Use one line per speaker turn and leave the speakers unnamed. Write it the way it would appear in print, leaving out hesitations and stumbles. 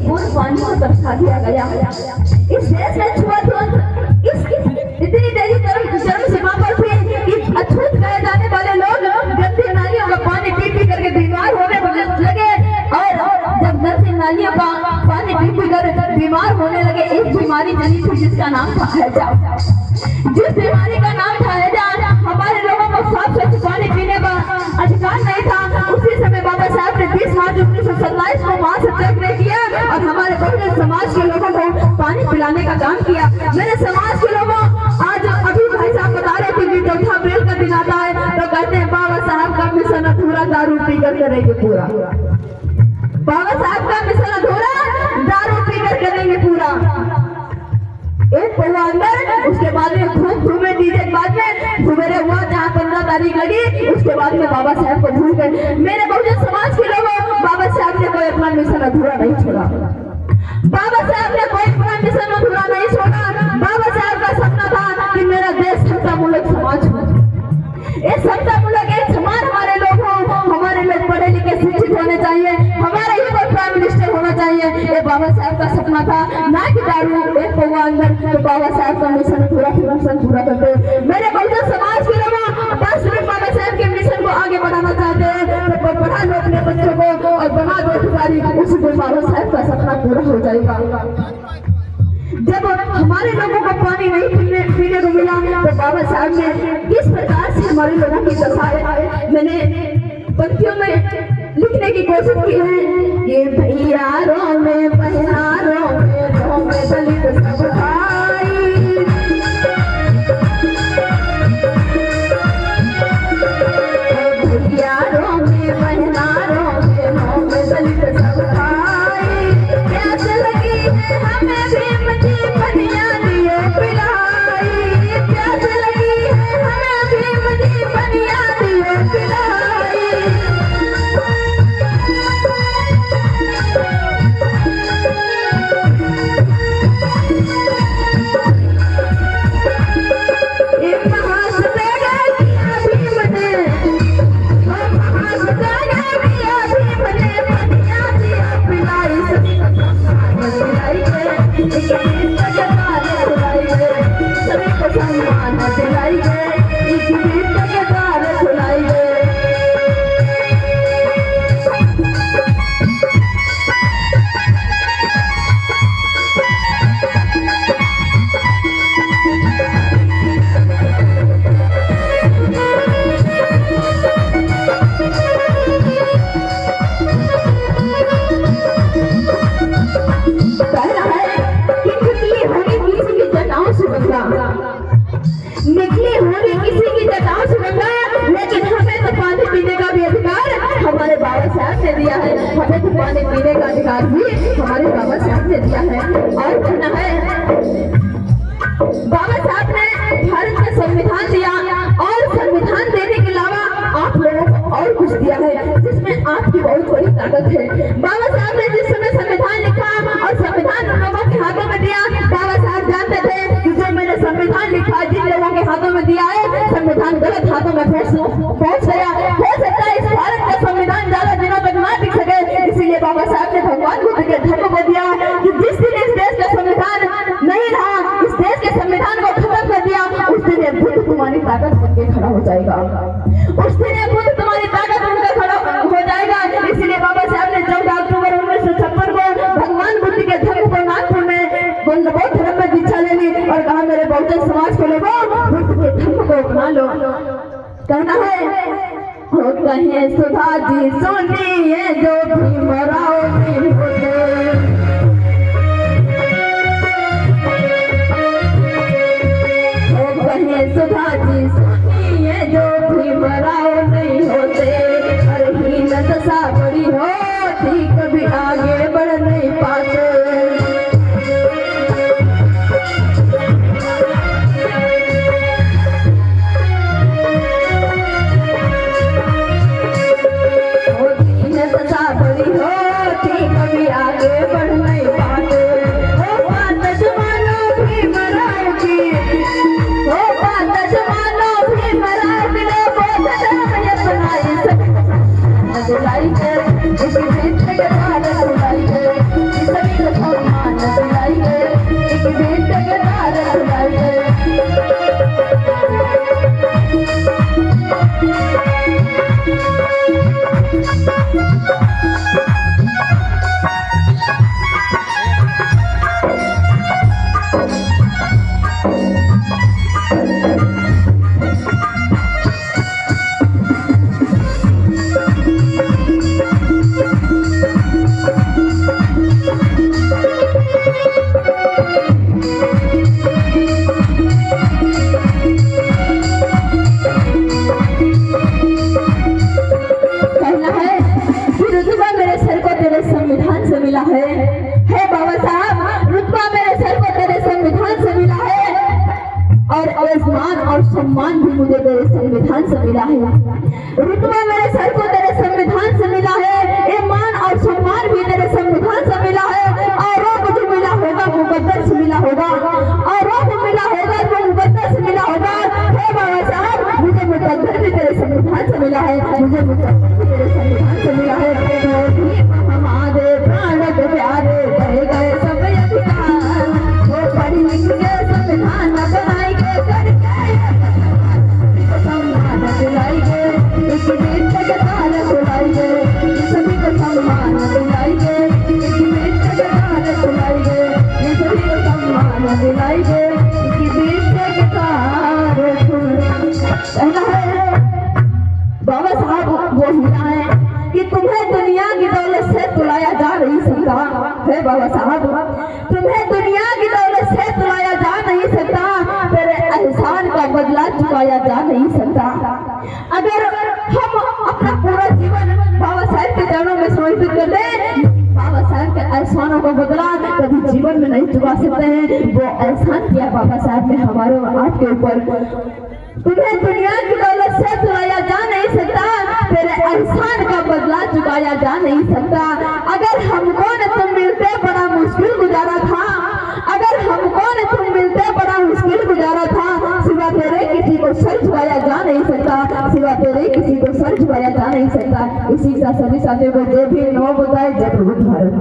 पूर्ण पानी को बरसा दिया गया। इस देश में छुआछूत इतनी तेजी चरम सीमा पर थी कि अछूत कहे जाने वाले लोग गंदी नालियों का पानी पी करके बीमार होने लगे। और जब गंदी नालियों का पानी पी कर बीमार होने लगे, एक बीमारी चली थी जिसका नाम था हैजा। जिस बीमारी का नाम था हैजा, हमारे लोगों को साफ स्वच्छ पानी पीने का अधिकार नहीं था। उसी समय बाबा साहब ने 30 मार्च 1927 को वहां सत्याग्रह किया और हमारे बहुजन समाज के लोगों को पानी पिलाने का काम किया। मेरे समाज के लोगों, आज अभी भाई साहब बता रहे थे कि 4 अप्रैल का दिन आता है तो कहते हैं बाबा साहब का मिशन अधूरा, दारू पी कर करेंगे पूरा। बाबा साहब का मिशन अधूरा, दारू पी कर करेंगे पूरा। एक पौवा अंदर, उसके बाद में खूब घूमे डीजे के बाद में सवेरे हुआ जहाँ 15 तारीख लगी, उसके बाद में बाबा साहब को भूल गए। मेरे बहुजन समाज के लोगों, बाबा साहब ने कोई अपना मिशन अधूरा नहीं छोड़ा। बाबा साहब ने कोई अपना मिशन अधूरा नहीं छोड़ा। बाबा साहब का सपना था कि मेरा देश समतामूलक समाज हो। ये समतामूलक एक समान हमारे लोग हो, हमारे लोग पढ़े लिखे शिक्षित होने चाहिए, हमारे ही कोई प्राइम मिनिस्टर होना चाहिए। ये बाबा साहब का सपना था, ना कि दारू एक पौवा अंदर। तो बाबा साहब का मिशन पूरा करते। मेरे बहुजन समाज के लोग बस सिर्फ बाबा साहब के मिशन को आगे बढ़ाना चाहते हैं तो पढ़ा लो अपने बच्चों को और बना दो अधिकारी, उसी दिन बाबा साहब का सपना पूरा हो जाएगा। जब हमारे लोगों को पानी नहीं पीने को मिला तो बाबा साहब ने किस प्रकार से हमारे लोगों की दशा है, मैंने पंक्तियों में लिखने की कोशिश की है। ये भैयारों में बहनारों में दलित सब भाई, भैयारों में बहनारों में दलित सब भाई, प्यास लगी है हमें भीम जी पनिया दिए पिलाई, प्यास लगी है हमें भीम जी पनिया दिए पिलाई। निकली होगी किसी की जटाओं से गंगा, लेकिन हमें तो पानी पीने का भी अधिकार हमारे बाबा साहब ने दिया है। हमें तो पानी पीने का अधिकार भी हमारे बाबा साहब ने दिया है। और कहना है, बाबा साहब ने भारत में संविधान दिया और संविधान देने के अलावा आप लोगों को और कुछ दिया है जिसमें आपकी बहुत बड़ी ताकत है। बाबा साहब ने जिस समय संविधान लिखा और संविधान उन लोगों के हाथों में दिया, बाबा साहब जानते थे कि जो मैंने संविधान लिखा जिन लोगों के हाथों में दिया है, संविधान गलत हाथों में पहुंच गया। हो सकता है इस भारत का संविधान ज्यादा दिनों तक ना टिक सके, इसीलिए बाबा साहब ने भगवान बुद्ध के धर्म को दिया कि जिस दिन इस देश का संविधान नहीं रहा, इस देश के संविधान को खत्म कर दिया, उस दिन ये बुद्ध तुम्हारी ताकत बनके खड़ा हो जाएगा। उस दिन ये बुद्ध तुम्हारी ताकत बनकर खड़ा हो जाएगा। इसीलिए बाबा साहब ने 14 अक्टूबर 1956 को भगवान बुद्ध के धर्म को नागपुर में बौद्ध धर्म में दीक्षा ले ली और कहा मेरे बहुजन समाज के लोगों, बुद्ध के धर्म को अपना लो। कहना है, हो कहे सुधा जी सुनिए जो भीमराव जी होते, हो कहे सुधा जी सुनिए जो भीमराव नहीं होते, अरे हीन दशा बड़ी होती कभी आगे बढ़ नहीं पाते। कभी आगे बढ़ नहीं पाते। हो बात जमानो भीमराव की, हो बात जमानो भीमराव की, दिलाई है, इसी के भारत दिलाई है। है बाबा साहब, रुतबा मेरे सर को तेरे संविधान से मिला है और मान और सम्मान भी मुझे तेरे संविधान से मिला है। रुतबा मेरे सर को तेरे संविधान से मिला है, ये मान और सम्मान भी तेरे संविधान से मिला है। और वो मुझे मिला होगा मुकद्दर से मिला होगा, और वो मिला होगा जो मुकद्दर से मिला होगा। हे बाबा साहब, मुझे मुकद्दर भी तेरे संविधान से मिला है, मुझे मुकद्दर भी तेरे संविधान से मिला है। हमारे प्राण के प्यारे गए गए सब अधिकार, वो पढ़ी लिख के संविधान बनाई के करके सम्मान दिलाएंगे, इस देश का तार खुलाएंगे, सभी को सम्मान दिलाएंगे, इस देश का तार खुलाएंगे, सभी को सम्मान दिलाएंगे, इस देश का तार खुलाएंगे। बाबा साहब वो हिला है कि तुम्हें दुनिया की दौलत से तुलाया जा नहीं सकता है। बाबा साहब, तुम्हें दुनिया की दौलत से तुलाया जा नहीं सकता, तेरे एहसान का बदला चुकाया जा नहीं सकता। अगर हम अपना पूरा जीवन बाबा साहब के चरणों में समर्पित कर दें, बाबा साहब के एहसानों का बदला कभी जीवन में नहीं चुका सकते हैं। वो एहसान किया बाबा साहब ने हमारे आपके ऊपर। तुम्हें दुनिया की दौलत से तुलाया जा नहीं सकता, तेरे एहसान का बदला चुकाया जा नहीं सकता। अगर हमको न तुम मिलते बड़ा मुश्किल गुजारा था, अगर हमको न तुम मिलते बड़ा मुश्किल गुजारा था। सिवा तेरे किसी को सर झुकाया जा नहीं सकता, सिवा तेरे किसी को सर झुकाया जा नहीं सकता। इसी का सभी साथियों को जय भीम, नमो बुद्धाय, जय प्रभु भारत।